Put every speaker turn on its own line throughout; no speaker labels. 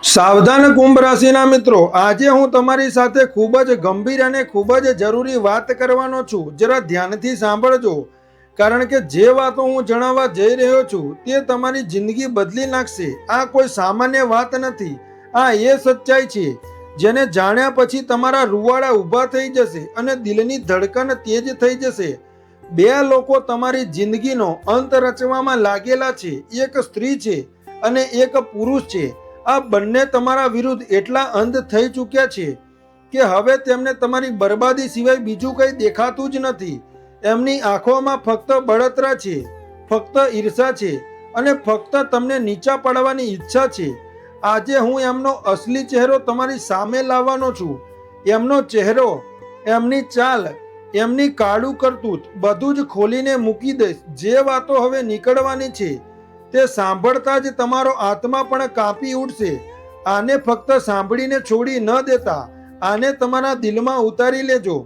સાવધાન કુંભ રાશિના મિત્રો, આજે હું તમારી સાથે ખૂબ જ ગંભીર અને ખૂબ જ જરૂરી વાત કરવાનો છું. જરા ધ્યાનથી સાંભળજો, કારણ કે જે વાતો હું જણાવવા જઈ રહ્યો છું તે તમારી જિંદગી બદલી નાખશે. આ કોઈ સામાન્ય વાત નથી, આ એ સચ્ચાઈ છે જેને જાણ્યા પછી તમારા રૂવાડા ઊભા થઈ જશે અને દિલની ધડકન તેજ થઈ જશે. બે લોકો તમારી જિંદગીનો અંત રચવામાં લાગેલા છે. એક સ્ત્રી છે અને એક પુરુષ છે. આ બંને તમારા વિરુદ્ધ એટલા અંધ થઈ ચૂક્યા છે કે હવે તેમને તમારી બરબાદી સિવાય બીજું કંઈ દેખાતું જ નથી. એમની આંખોમાં ફક્ત બળતરા છે, ફક્ત ઈર્ષા છે અને ફક્ત તમને નીચા પાડવાની ઈચ્છા છે. આજે હું એમનો અસલી ચહેરો તમારી સામે લાવવાનો છું. એમનો ચહેરો, એમની ચાલ, એમની કાળું કરતૂત બધું જ ખોલીને મૂકી દઈશ. જે વાતો હવે નીકળવાની છે તે સાંભળતા જ તમારો આત્મા પણ કાપી ઉઠશે. આને ફક્ત સાંભળીને છોડી ન દેતા, આને તમારા દિલમાં ઉતારી લેજો,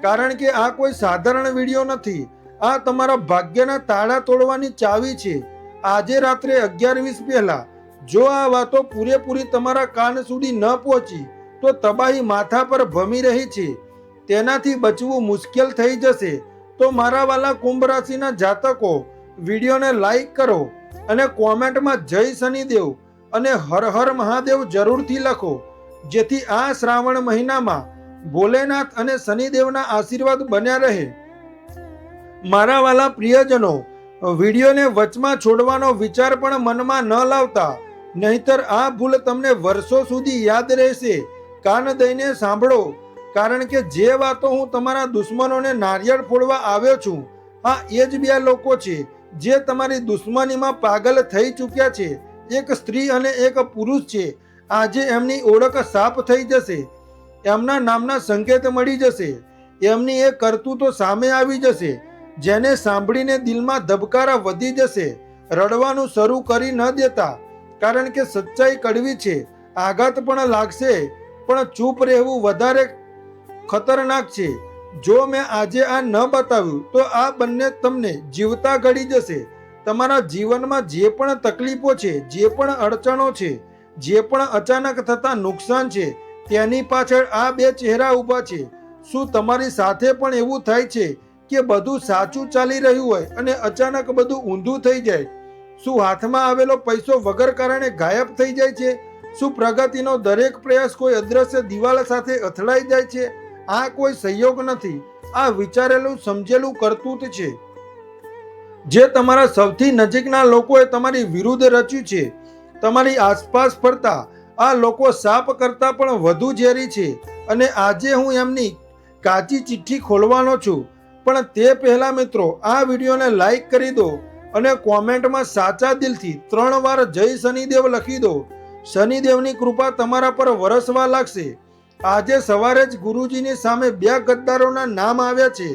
કારણ કે આ કોઈ સાધારણ વિડીયો નથી. આ તમારા ભાગ્યના તાળા તોડવાની ચાવી છે. આજે રાત્રે 11:20 પહેલા જો આ વાતો પૂરેપૂરી તમારા કાન સુધી ન પહોંચી તો તબાહી માથા પર ભમી રહી છે. તેનાથી બચવું મુશ્કેલ થઈ જશે. તો મારા વાલા કુંભ રાશિના જાતકો, વિડીયોને લાઈક કરો અને કોમેન્ટમાં જય શનિદેવ અને હર હર મહાદેવ જરૂરથી લખો, જેથી આ શ્રાવણ મહિનામાં ભોલેનાથ અને શનિદેવના આશીર્વાદ બન્યા રહે. મારા વાલા પ્રિયજનો, વિડીયોને વચમાં છોડવાનો વિચાર પણ મનમાં ન લાવતા, નહીતર આ ભૂલ તમને વર્ષો સુધી યાદ રહેશે. કાન દઈને સાંભળો, કારણ કે જે વાતો હું તમારા દુશ્મનોને નારિયેળ ફોડવા આવ્યો છું, આ એ જ બે લોકો છે જે તમારી દુશ્મનીમાં પાગલ થઈ ચૂક્યા છે. એક સ્ત્રી અને એક પુરુષ છે. આજે એમની ઓળખ સાફ થઈ જશે, એમના નામના સંકેત મળી જશે, એમની એ કરતૂતો સામે આવી જશે જેને સાંભળીને દિલમાં ધબકારા વધી જશે. રડવાનું શરૂ કરી ન દેતા, કારણ કે સચ્ચાઈ કડવી છે. આઘાત પણ લાગશે, પણ ચૂપ રહેવું વધારે ખતરનાક છે. જો મેં આજે આ ન બતાવ્યું તો આ બંને તમને જીવતા ગળી જશે. તમારા જીવનમાં જે પણ તકલીફો છે, જે પણ અડચણો છે, જે પણ અચાનક થતા નુકસાન છે, તેની પાછળ આ બે ચહેરા ઊભા છે. શું તમારી સાથે પણ એવું થાય છે કે બધું સાચું ચાલી રહ્યું હોય અને અચાનક બધું ઊંધું થઈ જાય? શું હાથમાં આવેલો પૈસો વગર કારણે ગાયબ થઈ જાય છે? શું પ્રગતિનો દરેક પ્રયાસ કોઈ અદ્રશ્ય દિવાલ સાથે અથડાઈ જાય છે? આ કોઈ સંયોગ નથી, આ વિચારેલું સમજેલું કરતૂત છે જે તમારા સૌથી નજીકના લોકોએ તમારી વિરુદ્ધ રચ્યું છે. તમારી આસપાસ ફરતા આ લોકો સાપ કરતાં પણ વધુ ઝેરી છે અને આજે હું એમની કાચી ચિઠ્ઠી ખોલવાનો છું. પણ તે પહેલા મિત્રો, આ વિડીયોને લાઈક કરી દો અને કોમેન્ટમાં સાચા દિલથી 3 વાર જય શનિદેવ લખી દો. શનિદેવની કૃપા તમારા પર વરસવા લાગશે. આજે સવારે જ ગુરુજીની સામે 2 ગદ્દારોના નામ આવ્યા છે.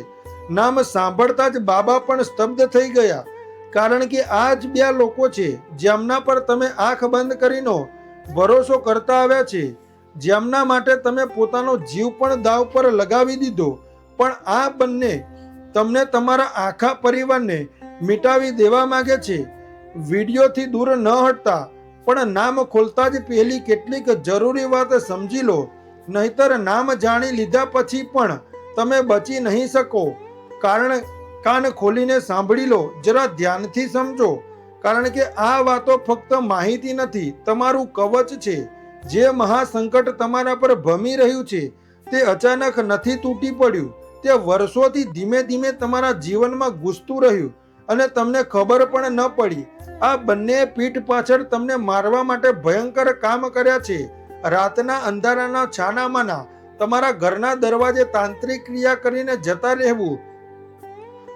નામ સાંભળતા જ બાબા પણ સ્તબ્ધ થઈ ગયા, કારણ કે આ જ 2 લોકો છે જેમના પર તમે આંખ બંધ કરીને ભરોસો કરતા આવ્યા છે, જેમના માટે તમે પોતાનો જીવ પણ દાવ પર લગાવી દીધો. પણ આ બંને તમને તમારા આખા પરિવારને મિટાવી દેવા માંગે છે. વિડીયોથી દૂર ન હટતા, પણ નામ ખોલતા જ પહેલી કેટલીક જરૂરી વાત સમજી લો, નહીતર નામ જાણી લીધા પછી પણ તમે બચી નહીં શકો. કાન ખોલીને સાંભળી લો, જરા ધ્યાનથી સમજો, કારણ કે આ વાતો ફક્ત માહિતી નથી, તમારું કવચ છે. જે મહાસંકટ તમારા પર ભમી રહ્યું છે તે અચાનક નથી તૂટી પડ્યું, તે વર્ષોથી ધીમે ધીમે તમારા જીવનમાં ઘૂસતું રહ્યું અને તમને ખબર પણ ન પડી. આ બંને પીઠ પાછળ તમને મારવા માટે ભયંકર કામ કર્યા છે. રાતના અંધારાના છાનામાના તમારા ઘરના દરવાજે તાંત્રિક ક્રિયા કરીને જતા રહેવું,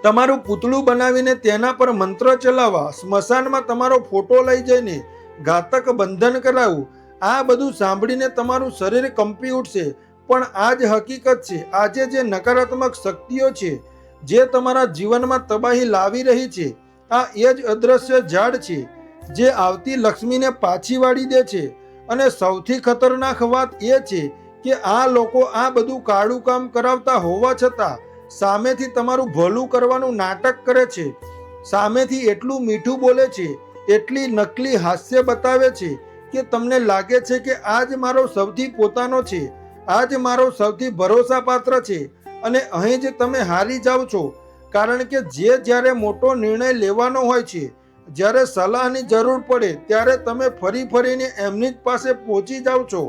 તમારું પૂતળું બનાવીને તેના પર મંત્ર ચલાવવા, સ્મશાનમાં તમારો ફોટો લઈ જઈને ઘાતક બંધન કરાવવું. આ બધું સાંભળીને તમારું શરીર કંપી ઉઠશે. પણ આ જ હકીકત છે. આજે જે નકારાત્મક શક્તિઓ છે જે તમારા જીવનમાં તબાહી લાવી રહી છે, આ એ જ અદ્રશ્ય ઝાડ છે જે આવતી લક્ષ્મીને પાછી વાળી દે છે. અને સૌથી ખતરનાક વાત એ છે કે આ લોકો આ બધું કાળું કામ કરાવતા હોવા છતાં સામેથી તમારું ભલું કરવાનું નાટક કરે છે. સામેથી એટલું મીઠું બોલે છે, એટલી નકલી હાસ્ય બતાવે છે કે તમને લાગે છે કે આ જ મારો સૌથી પોતાનો છે, આ જ મારો સૌથી ભરોસાપાત્ર છે અને અહીં જ તમે હારી જાઓ છો. કારણ કે જ્યારે મોટો નિર્ણય લેવાનો હોય છે, જ્યારે સલાહની જરૂર પડે ત્યારે તમે ફરીને એમની જ પાસે પહોંચી જાઓ છો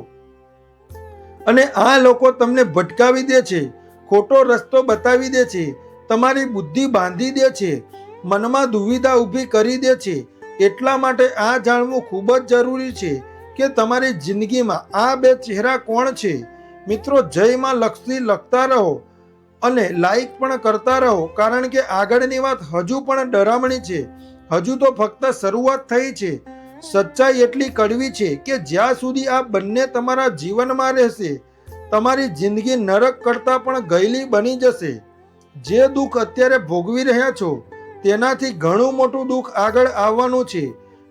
અને આ લોકો તમને ભટકાવી દે છે, ખોટો રસ્તો બતાવી દે છે, તમારી બુદ્ધિ બાંધી દે છે, મનમાં દુવિધા ઊભી કરી દે છે. એટલા માટે આ જાણવું ખૂબ જ જરૂરી છે કે તમારી જિંદગીમાં આ બે ચહેરા કોણ છે. મિત્રો, જયમાં લક્ષી લખતા રહો અને લાઈક પણ કરતા રહો, કારણ કે આગળની વાત હજુ પણ ડરામણી છે. હજુ તો ફક્ત શરૂઆત થઈ છે. સચ્ચાઈ એટલી કડવી છે કે જ્યાં સુધી આ બંને તમારા જીવનમાં રહેશે, તમારી જિંદગી નરક કરતાં પણ ગયેલી બની જશે. જે દુઃખ અત્યારે ભોગવી રહ્યા છો તેનાથી ઘણું મોટું દુઃખ આગળ આવવાનું છે,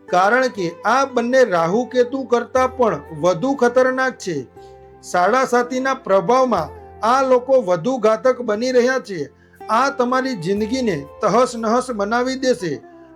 કારણ કે આ બંને રાહુ કેતુ કરતાં પણ વધુ ખતરનાક છે. સાડા સાતીના પ્રભાવમાં આ લોકો વધુ ઘાતક બની રહ્યા છે. આ તમારી જિંદગીને તહસ નહસ બનાવી દેશે.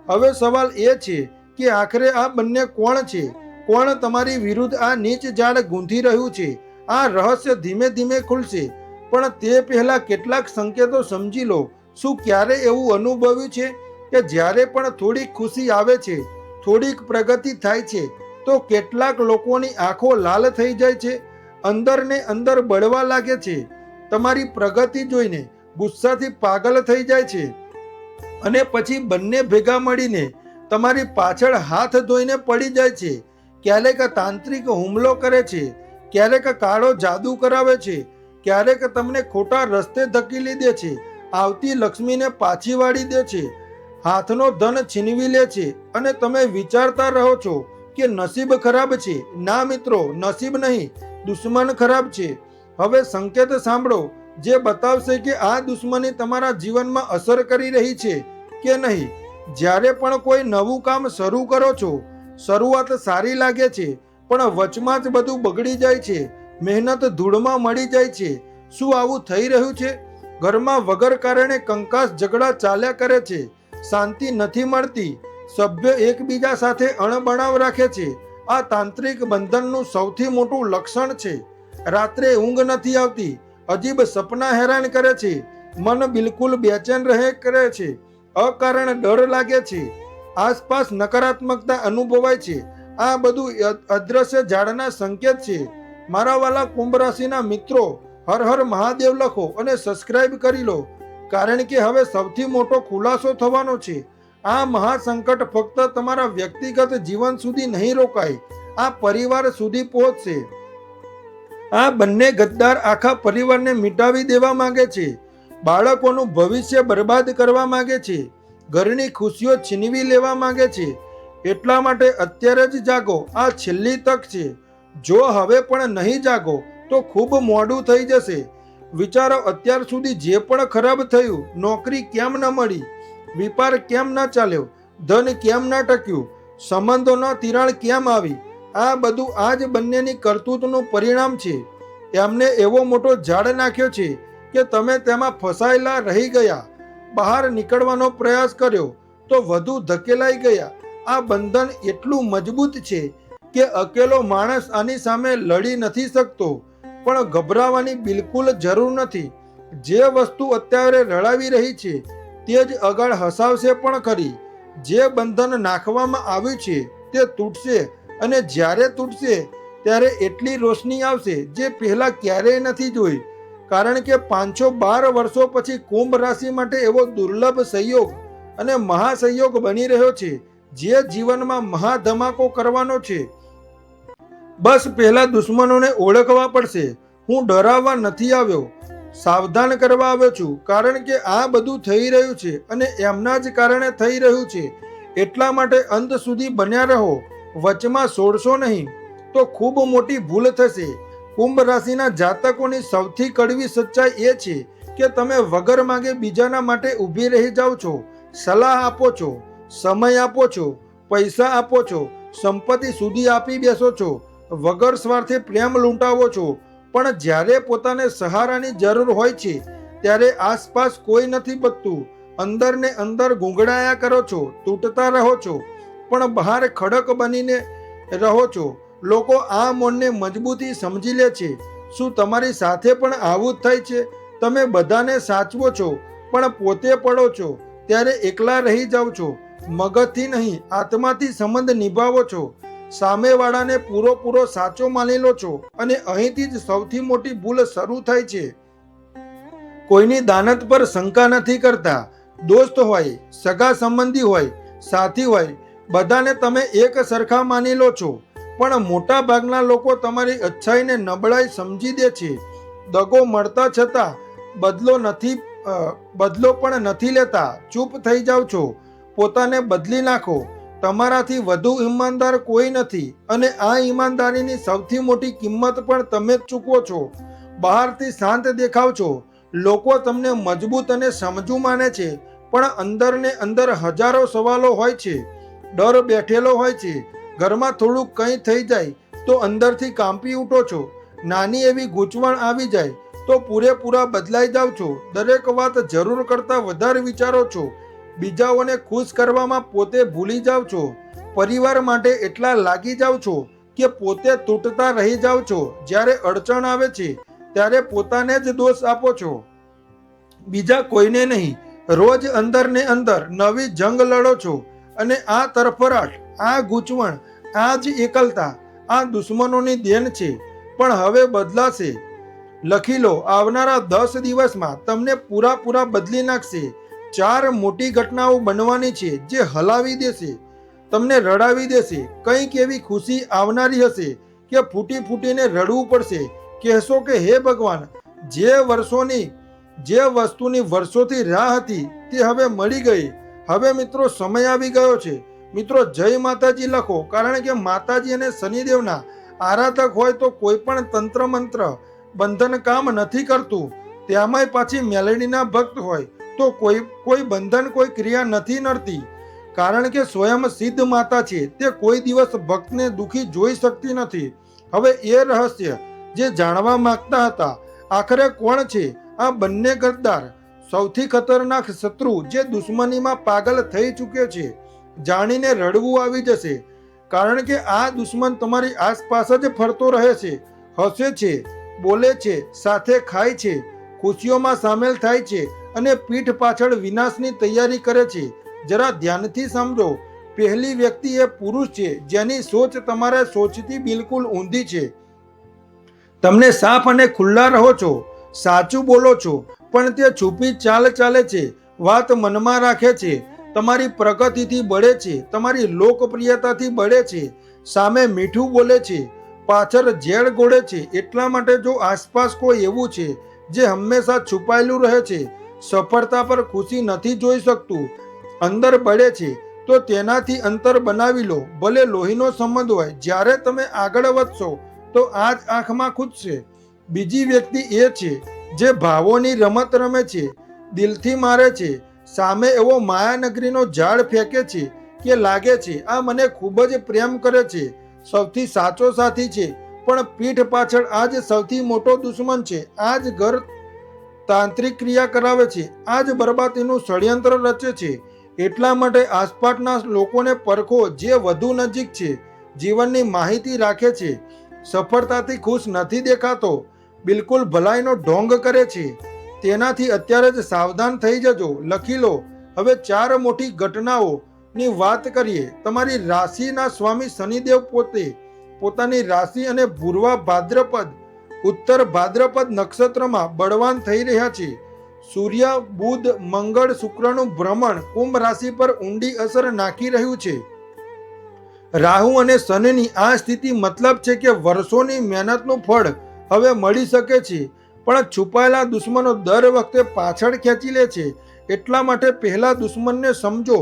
હવે સવાલ એ છે કે આખરે આ બંને કોણ છે? કોણ તમારી વિરુદ્ધ આ નીચ જાળ ગૂંથી રહ્યું છે? આ રહસ્ય ધીમે ધીમે ખુલશે, પણ તે પહેલા કેટલાક સંકેતો સમજી લો. શું ક્યારે એવું અનુભવ્યું છે કે જ્યારે પણ થોડીક ખુશી આવે છે, થોડીક પ્રગતિ થાય છે, તો કેટલાક લોકોની આંખો લાલ થઈ જાય છે, અંદર ને અંદર બળવા લાગે છે, તમારી પ્રગતિ જોઈને ગુસ્સાથી પાગલ થઈ જાય છે અને પછી બંને ભેગા મળીને તમારી પાછળ હાથ ધોઈને પડી જાય છે. ક્યારેક તાંત્રિક હુમલો કરે છે, ક્યારેક કાળો જાદુ કરાવે છે, ક્યારેક તમને ખોટા રસ્તે ધકેલી દે છે, આવતી લક્ષ્મીને પાછી વાળી દે છે, હાથનો ધન છીનવી લે છે અને તમે વિચારતા રહો છો કે નસીબ ખરાબ છે. ના મિત્રો, નસીબ નહીં, દુશ્મન ખરાબ છે. હવે સંકેત સાંભળો જે બતાવશે કે આ દુશ્મની તમારા જીવનમાં અસર કરી રહી છે કે નહીં. જ્યારે પણ કોઈ નવું કામ શરૂ કરો છો, શરૂઆત સારી લાગે છે, પણ વચમાં જ બધું બગડી જાય છે, મહેનત ધૂળમાં મળી જાય છે. શું આવું થઈ રહ્યું છે? ઘરમાં વગર કારણે કંકાસ ઝઘડા ચાલ્યા કરે છે, શાંતિ નથી મળતી, સભ્ય એકબીજા સાથે અણબણાવ રાખે છે. આ તાંત્રિક બંધનનું સૌથી મોટું લક્ષણ છે. રાત્રે ઊંઘ નથી આવતી, અજીબ સપના હેરાન કરે છે, મન બિલકુલ બેચેન રહે કરે છે, અકારણ ડર લાગે છે, આસપાસ નકારાત્મકતા અનુભવાય છે. આ બધું અદ્રશ્ય ઝાડના સંકેત છે. મારા વાલા કુંભ રાશિના મિત્રો, હર હર મહાદેવ લખો અને સબસ્ક્રાઇબ કરી લો, કારણ કે હવે સૌથી મોટો ખુલાસો થવાનો છે. આ મહાસંકટ ફક્ત તમારા વ્યક્તિગત જીવન સુધી નહીં રોકાય, આ પરિવાર સુધી પહોંચશે. આ બંને ગદ્દાર આખા પરિવારને મિટાવી દેવા માંગે છે, બાળકોનું ભવિષ્ય બરબાદ કરવા માંગે છે, ઘરની ખુશીઓ છીનવી લેવા માંગે છે. એટલા માટે અત્યારે જ જાગો, આ છેલ્લી તક છે. જો હવે પણ નહીં જાગો તો ખૂબ મોડું થઈ જશે. વિચારો, અત્યાર સુધી જે પણ ખરાબ થયું, નોકરી કેમ ન મળી, વેપાર કેમ ન ચાલ્યો, ધન કેમ ન ટક્યું, સંબંધોના તિરાડ કેમ આવી, આ બધું આ જ બંનેની કરતૂતનું પરિણામ છે. એમને એવો મોટો ઝાડ નાખ્યો છે કે તમે તેમાં ફસાયેલા રહી ગયા. બહાર નીકળવાનો પ્રયાસ કર્યો તો વધુ ધકેલાઈ ગયા. આ બંધન એટલું મજબૂત છે કે અકેલો માણસ આની સામે લડી નથી શકતો. પણ ગભરાવાની બિલકુલ જરૂર નથી. જે વસ્તુ અત્યારે રડાવી રહી છે તે જ આગળ હસાવશે પણ ખરી. જે બંધન નાખવામાં આવ્યું છે તે તૂટશે, અને જ્યારે તૂટશે ત્યારે એટલી રોશની આવશે જે પહેલા ક્યારેય નથી જોઈ. કારણ કે 512 વર્ષો પછી કુંભ રાશિ માટે એવો દુર્લભ સંયોગ અને મહાસંયોગ બની રહ્યો છે જે જીવનમાં મહાધમાકો કરવાનો છે. બસ પહેલા દુશ્મનોને ઓળખવા પડશે. હું ડરાવવા નથી આવ્યો, સાવધાન કરવા આવ્યો છું, કારણ કે આ બધું થઈ રહ્યું છે અને એમના જ કારણે થઈ રહ્યું છે. એટલા માટે અંત સુધી બન્યા રહો, વચમાં છોડશો નહીં તો ખૂબ મોટી ભૂલ થશે. કુંભ રાશિના જાતકોની સૌથી કડવી સચ્ચાઈ એ છે કે તમે વગર માંગે બીજાના માટે ઊભી રહી જાઓ છો, સલાહ આપો છો, સમય આપો છો, પૈસા આપો છો, સંપત્તિ સુધી આપી બેસો છો, વગર સ્વાર્થે પ્રેમ લૂંટાવો છો. પણ જ્યારે પોતાને સહારાની જરૂર હોય છે ત્યારે આસપાસ કોઈ નથી બચતું. અંદર ને અંદર ગુંગળાયા કરો છો, તૂટતા રહો છો, પણ બહાર ખડક બનીને રહો છો. લોકો આ મૌનને મજબૂતી સમજી લે છે. શું તમારી સાથે પણ આવું જ થાય છે? તમે બધાને સાચવો છો પણ પોતે પડો છો ત્યારે એકલા રહી જાઓ છો. મગજથી નહીં, આત્માથી સંબંધ નિભાવો છો. સામેવાળાને પૂરો સાચો માની લો છો અને અહીંથી જ સૌથી મોટી ભૂલ શરૂ થાય છે. કોઈની દાનત પર શંકા નથી કરતા. દોસ્ત હોય, સગા સંબંધી હોય, સાથી હોય, બધાને તમે એક સરખા માની લો છો. પણ મોટા ભાગના લોકો તમારી અચ્છાઈને નબળાઈ સમજી દે છે. દગો મળતા છતાં બદલો પણ નથી લેતા. ચૂપ થઈ જાઓ છો. પોતાને બદલી નાખો. તમારાથી વધુ ઈમાનદાર કોઈ નથી અને આ ઈમાનદારીની સૌથી મોટી કિંમત પણ તમે જ ચૂકવો છો. બહારથી શાંત દેખાવ છો. લોકો તમને મજબૂત અને સમજુ માને છે પણ અંદર ને અંદર હજારો સવાલો હોય છે. ડર બેઠેલો હોય છે. ઘરમાં થોડુંક કંઈ થઈ જાય તો અંદરથી કાંપી ઉઠો છો. નાની એવી ગૂંચવણ આવી જાય તો પૂરેપૂરા બદલાઈ જાઓ છો. દરેક વાત જરૂર કરતાં વધારે વિચારો છો. બીજાઓને ખુશ કરવામાં પોતે ભૂલી જાઓ છો. પરિવાર માટે એટલા લાગી જાઓ છો કે પોતે તૂટતા રહી જાઓ છો. જ્યારે અડચણ આવે છે ત્યારે પોતાને જ દોષ આપો છો, બીજા કોઈને નહીં. રોજ અંદર ને અંદર નવી જંગ લડો છો અને આ તરફરાટ, આ ગૂંચવણ, આ જ એકલતા આ દુશ્મનોની દેન છે. પણ હવે બદલાશે. લખી લો, આવનારા 10 દિવસમાં તમને પૂરા બદલી નાખશે. 4 મોટી ઘટનાઓ બનવાની છે જે હલાવી દેશે, તમને રડાવી દેશે. કંઈક એવી ખુશી આવનારી હશે કે ફૂટીને રડવું પડશે. કહેશો કે હે ભગવાન, જે વસ્તુની વર્ષોથી રાહ હતી તે હવે મળી ગઈ. હવે મિત્રો સમય આવી ગયો છે. મિત્રો જય માતાજી લખો, કારણ કે માતાજી અને શનિદેવના આરાધક હોય તો કોઈ પણ તંત્ર મંત્ર બંધન કામ નથી કરતું. ત્યાંમાંય પાછી મેલડીના ભક્ત હોય તો કોઈ બંધન, કોઈ ક્રિયા નથી નડતી. કારણ કે સ્વયં સિદ્ધ માતા છે. તે કોઈ દિવસ ભક્તને દુઃખી જોઈ શકતી નથી. હવે એ રહસ્ય જે જાણવા માંગતા હતા, આખરે કોણ છે આ બંને ગદ્દાર, સૌથી ખતરનાક શત્રુ જે દુશ્મનીમાં પાગલ થઈ ચૂક્યો છે? જાણીને રડવું આવી જશે. કારણ કે આ દુશ્મન તમારી આસપાસ જ ફરતો રહે છે, હસે છે, બોલે છે, સાથે ખાય છે, ખુશીઓમાં સામેલ થાય છે અને પીઠ પાછળ વિનાશની તૈયારી કરે છે. જરા ધ્યાનથી સમજો. પહેલી વ્યક્તિ એ પુરુષ છે જેની સોચ તમારા સોચથી બિલકુલ ઊંધી છે. તમને સાફ અને ખુલ્લા રહો છો, સાચું બોલો છો, પણ તે છુપી ચાલ ચાલે છે, વાત મનમાં રાખે છે, તમારી પ્રગતિથી બળે છે, તમારી લોકપ્રિયતાથી બળે છે, સામે મીઠું બોલે છે, પાછળ ઝેર ગોળે છે. એટલા માટે જો આસપાસ કોઈ એવું છે જે હંમેશા છુપાયેલું રહે છે, સફળતા પર ખુશી નથી જોઈ શકતું, અંદર બળે છે, તો તેનાથી અંતર બનાવી લો. ભલે લોહીનો સંબંધ હોય. જ્યારે તમે આગળ વધશો તો આ જ આંખમાં ખૂટશે. બીજી વ્યક્તિ એ છે જે ભાવોની રમત રમે છે, દિલથી મારે છે, સામે એવો માયાનગરીનો ઝાડ ફેંકે છે કે લાગે છે આ મને ખૂબ જ પ્રેમ કરે છે, સૌથી સાચો સાથી છે, પણ પીઠ પાછળ આ જ સૌથી મોટો દુશ્મન છે. આ જ ઘર તાંત્રિક ક્રિયા કરાવે છે, આ જ બરબાદીનું ષડયંત્ર રચે છે. એટલા માટે આસપાસના લોકોને પરખો જે વધુ નજીક છે, જીવનની માહિતી રાખે છે, સફળતાથી ખુશ નથી દેખાતો, બિલકુલ ભલાઈનો ઢોંગ કરે છે, તેનાથી અત્યારે જ સાવધાન થઈ જજો. લખી લો. હવે 4 મોટી ઘટનાઓની વાત કરીએ. તમારી રાશિના સ્વામી શનિદેવ પોતાની રાશિ અને પૂર્વા ભાદ્રપદ, ઉત્તર ભાદ્રપદ નક્ષત્રમાં બળવાન થઈ રહ્યા છે. સૂર્ય, બુધ, મંગળ, શુક્રનું ભ્રમણ કુંભ રાશિ પર ઊંડી અસર નાખી રહ્યું છે. રાહુ અને શનિની આ સ્થિતિ મતલબ છે કે વર્ષોની મહેનતનું ફળ હવે મળી શકે છે, પણ છુપાયેલા દુશ્મનો દર વખતે પાછળ ખેંચી લે છે. એટલા માટે પહેલા દુશ્મનને સમજો,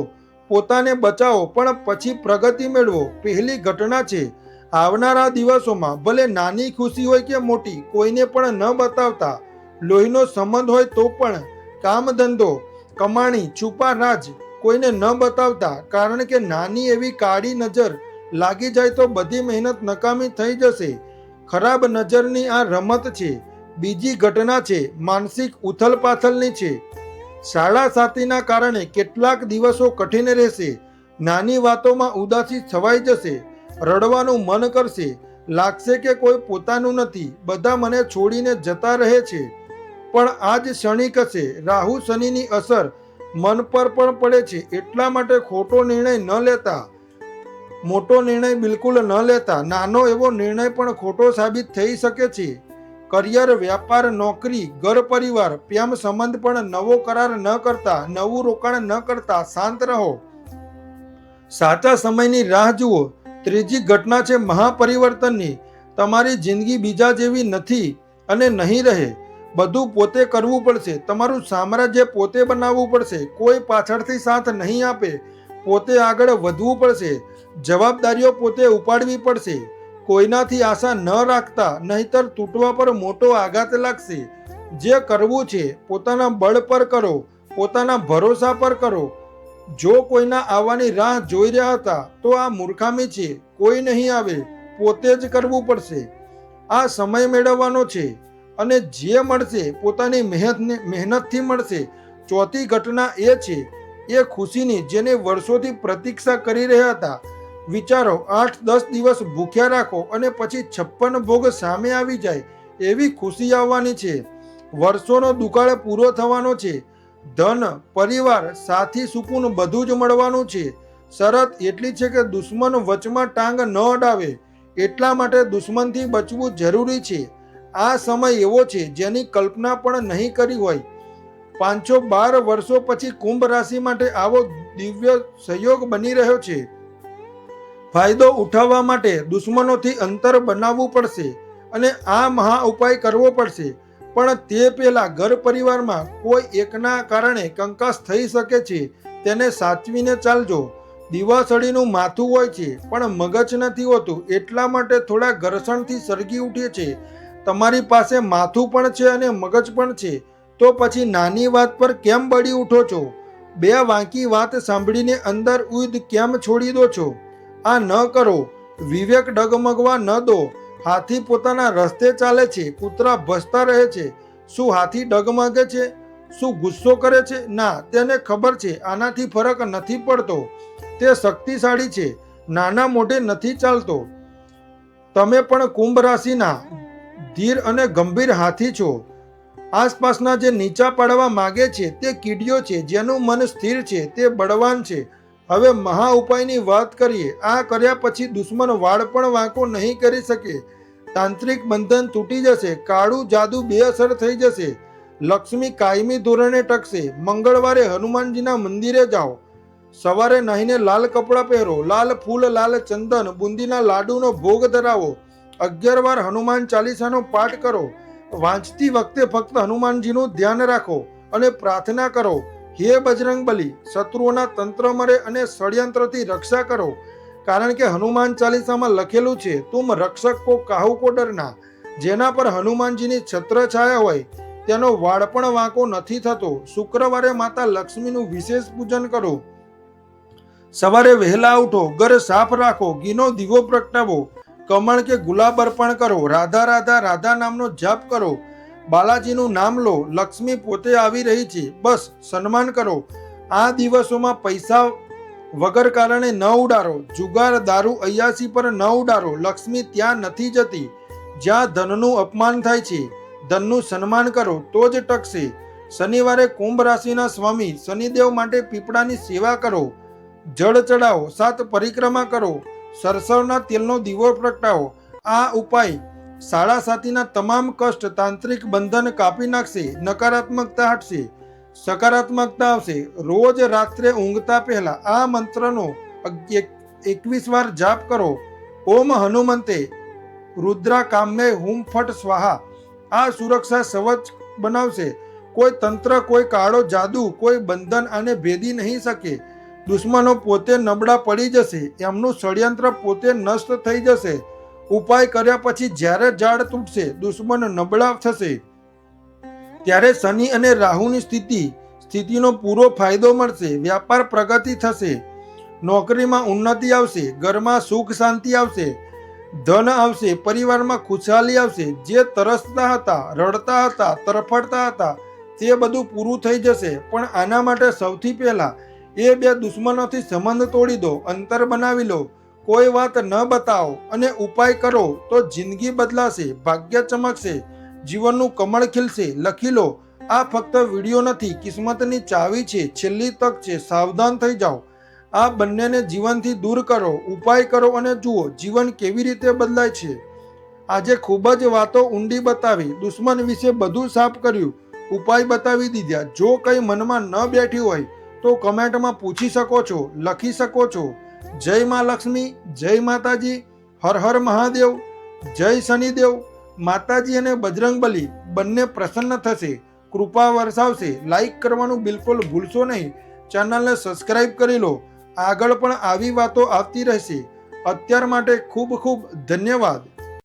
પોતાને બચાવો, પણ પછી પ્રગતિ મેળવો. પહેલી ઘટના છે, આવનારા દિવસોમાં ભલે નાની ખુશી હોય કે મોટી, કોઈને પણ ન બતાવતા. લોહીનો સંબંધ હોય તો પણ, કામ ધંધો, કમાણી, છુપા રાજ કોઈને ન બતાવતા. કારણ કે નાની એવી કાળી નજર લાગી જાય તો બધી મહેનત નકામી થઈ જશે. ખરાબ નજરની આ રમત છે. બીજી ઘટના છે, માનસિક ઉથલપાથલની છે. શાળા સાથીના કારણે કેટલાક દિવસો કઠિન રહેશે. નાની વાતોમાં ઉદાસી છવાઈ જશે, રડવાનું મન કરશે, લાગશે કે કોઈ પોતાનું નથી, બધા મને છોડીને જતા રહે છે. પણ આ જ ક્ષણિક હશે. રાહુ શનિની અસર મન પર પણ પડે છે. એટલા માટે ખોટો નિર્ણય ન લેતા, મોટો નિર્ણય બિલકુલ ન લેતા. નાનો એવો નિર્ણય પણ ખોટો સાબિત થઈ શકે છે. કરિયર, વ્યાપાર, નોકરી, ઘર પરિવાર, પ્રેમ સંબંધ પણ નવો કરાર ન કરતા, નવું રોકાણ ન કરતા. શાંત રહો, સાચા સમયની રાહ જુઓ. ત્રીજી ઘટના છે મહાપરિવર્તનની. તમારી જિંદગી બીજા જેવી નથી અને નહીં રહે. બધું પોતે કરવું પડશે. તમારું સામ્રાજ્ય પોતે બનાવવું પડશે. કોઈ પાછળથી સાથ નહીં આપે. પોતે આગળ વધવું પડશે. જવાબદારીઓ પોતે ઉપાડવી પડશે. કોઈનાથી આશા ન રાખતા, નહીતર તૂટવા પર મોટો આઘાત લાગશે. જે કરવું છે પોતાના બળ પર કરો, પોતાના ભરોસા પર કરો. જો કોઈના આવવાની રાહ જોઈ રહ્યા હતા તો આ મૂર્ખામી છે. કોઈ નહીં આવે, પોતે જ કરવું પડશે. આ સમય મેળવવાનો છે અને જે મળશે પોતાની મહેનતથી મળશે. ચોથી ઘટના એ છે એ ખુશીની જેને વર્ષોથી પ્રતીક્ષા કરી રહ્યા હતા. વિચારો, 8-10 દિવસ ભૂખ્યા રાખો અને પછી 56 ભોગ સામે આવી જાય એવી ખુશી આવવાની છે. વર્ષોનો દુકાળ પૂરો થવાનો છે. ધન, પરિવાર, સાથી, સુકૂન બધું જ મળવાનું છે. શરત એટલી છે કે દુશ્મન વચમાં ટાંગ ન અડાવે. એટલા માટે દુશ્મનથી બચવું જરૂરી છે. આ સમય એવો છે જેની કલ્પના પણ નહીં કરી હોય. 512 વર્ષો પછી કુંભ રાશિ માટે આવો દિવ્ય સહયોગ બની રહ્યો છે. ફાયદો ઉઠાવવા માટે દુશ્મનોથી અંતર બનાવવું પડશે અને આ મહા ઉપાય કરવો પડશે. પણ તે પહેલા ઘર પરિવારમાં કોઈ એકના કારણે કંકાસ થઈ શકે છે. તેને સાચવીને ચાલજો. દિવાસળીનું માથું હોય છે પણ મગજ નથી હોતું. એટલા માટે થોડા ઘર્ષણથી સળગી ઉઠે છે. તમારી પાસે માથું પણ છે અને મગજ પણ છે, તો પછી નાની વાત પર કેમ બળી ઉઠો છો? બે વાંકી વાત સાંભળીને અંદર ઉદ કેમ છોડી દો છો? આ ન કરો. વિવેક ડગમગવા ન દો. હાથી પોતાના રસ્તે ચાલે છે, કૂતરા ભસતા રહે છે. શું હાથી ડગમગે છે? શું ગુસ્સો કરે છે? ના, તેને ખબર છે આનાથી ફરક નથી પડતો. તે શક્તિશાળી છે, નાના મોઢે નથી ચાલતો. તમે પણ કુંભ રાશિના ધીર અને ગંભીર હાથી છો. આસપાસના જે નીચા પાડવા માગે છે તે કીડીઓ છે. જેનું મન સ્થિર છે તે બળવાન છે. હવે મહા ઉપાયની વાત કરીએ. આ કર્યા પછી દુશ્મન વાળ પણ વાંકો નહીં કરી શકે. તાંત્રિક બંધન તૂટી જશે. કાળું જાદુ બેઅસર થઈ જશે. લક્ષ્મી કાયમી ધોરણે ટકશે. મંગળવારે હનુમાનજીના મંદિરે જાઓ. સવારે નાહીને લાલ કપડાં પહેરો. લાલ ફૂલ, લાલ ચંદન, બુંદીના લાડુનો ભોગ ધરાવો. 11 વાર હનુમાન ચાલીસાનો પાઠ કરો. વાંચતી વખતે ફક્ત હનુમાનજીનું ધ્યાન રાખો અને પ્રાર્થના કરો, હે બજરંગબલી, શત્રુઓના તંત્ર મરે અને ષડયંત્રથી રક્ષા કરો. કારણ કે હનુમાન ચાલીસામાં લખેલું છે, તુમ રક્ષક કો કાહુ કો ડરના. જેના પર હનુમાનજીની છત્ર છાયા હોય તેનો વાળ પણ વાંકો નથી થતો. શુક્રવારે માતા લક્ષ્મીનું વિશેષ પૂજન કરો. સવારે વહેલા ઉઠો, ઘર સાફ રાખો, ઘીનો દીવો પ્રગટાવો, કમળ કે ગુલાબ અર્પણ કરો, રાધા રાધા રાધા નામનો જાપ કરો, બાલાજીનું નામ લો. લક્ષ્મી પોતે આવી રહી છે, બસ સન્માન કરો. આ દિવસોમાં પૈસા વગર કારણે ન ઉડારો. જુગાર, દારૂ, અય્યાસી પર ન ઉડારો. લક્ષ્મી ત્યાં નથી જતી જ્યાં ધનનું અપમાન થાય છે. ધનનું સન્માન કરો તો જ ટકશે. શનિવારે કુંભ રાશિના સ્વામી શનિદેવ માટે પીપળાની સેવા કરો. જળ ચડાવો, 7 પરિક્રમા કરો, સરસવના તેલનો દીવો પ્રગટાવો. આ ઉપાય સાડા સાતીના તમામ કષ્ટ, તાંત્રિક બંધન કાપી નાખશે. નકારાત્મકતા હટશે, સકારાત્મકતા આવશે. રોજ રાત્રે ઊંઘતા પહેલા આ મંત્રનો 21 વાર જાપ કરો. ઓમ હનુમંતે રુદ્રા કામ્ય હુમ ફટ સ્વાહા. આ સુરક્ષા કવચ બનાવશે. કોઈ તંત્ર, કોઈ કાળો જાદુ, કોઈ બંધન આને ભેદી નહીં શકે. દુશ્મનો પોતે નબળા પડી જશે. એમનું ષડયંત્ર પોતે નષ્ટ થઈ જશે. ઉપાય કર્યા પછી જ્યારે ઝાડ તૂટશે, દુશ્મન નબળા થશે, ત્યારે શનિ અને રાહુની સ્થિતિનો પૂરો ફાયદો મળશે. વ્યાપાર પ્રગતિ થશે. નોકરીમાં ઉન્નતિ આવશે. ઘરમાં સુખ શાંતિ આવશે. ધન આવશે. પરિવારમાં ખુશહાલી આવશે. જે તરસતા હતા, રડતા હતા, તરફડતા હતા, તે બધું પૂરું થઈ જશે. પણ આના માટે સૌથી પહેલા એ બે દુશ્મનોથી સંબંધ તોડી દો, અંતર બનાવી લો. કોઈ વાત ન બતાવો અને ઉપાય કરો તો જિંદગી બદલાશે, ભાગ્ય ચમકશે, જીવનનું કમળ ખીલશે. લખી લો, આ ફક્ત વિડીયો નથી, કિસ્મતની ચાવી છે, છેલ્લી તક છે, સાવધાન થઈ જાઓ. આ બંનેને જીવનથી દૂર કરો, ઉપાય કરો અને જુઓ જીવન કેવી રીતે બદલાય છે. આજે ખૂબ જ વાતો ઊંડી બતાવી, દુશ્મન વિશે બધું સાફ કર્યું, ઉપાય બતાવી દીધા. જો કંઈ મનમાં ન બેઠ્યું હોય તો કમેન્ટમાં પૂછી શકો છો, લખી શકો છો. જય મા લક્ષ્મી, જય માતાજી, હર હર મહાદેવ, જય શનિદેવ. માતાજી અને બજરંગબલી બંને પ્રસન્ન થશે, કૃપા વરસાવશે. લાઈક કરવાનું બિલકુલ ભૂલશો નહીં. ચેનલને સબસ્ક્રાઈબ કરી લો. આગળ પણ આવી વાતો આવતી રહેશે. અત્યાર માટે ખૂબ ખૂબ ધન્યવાદ.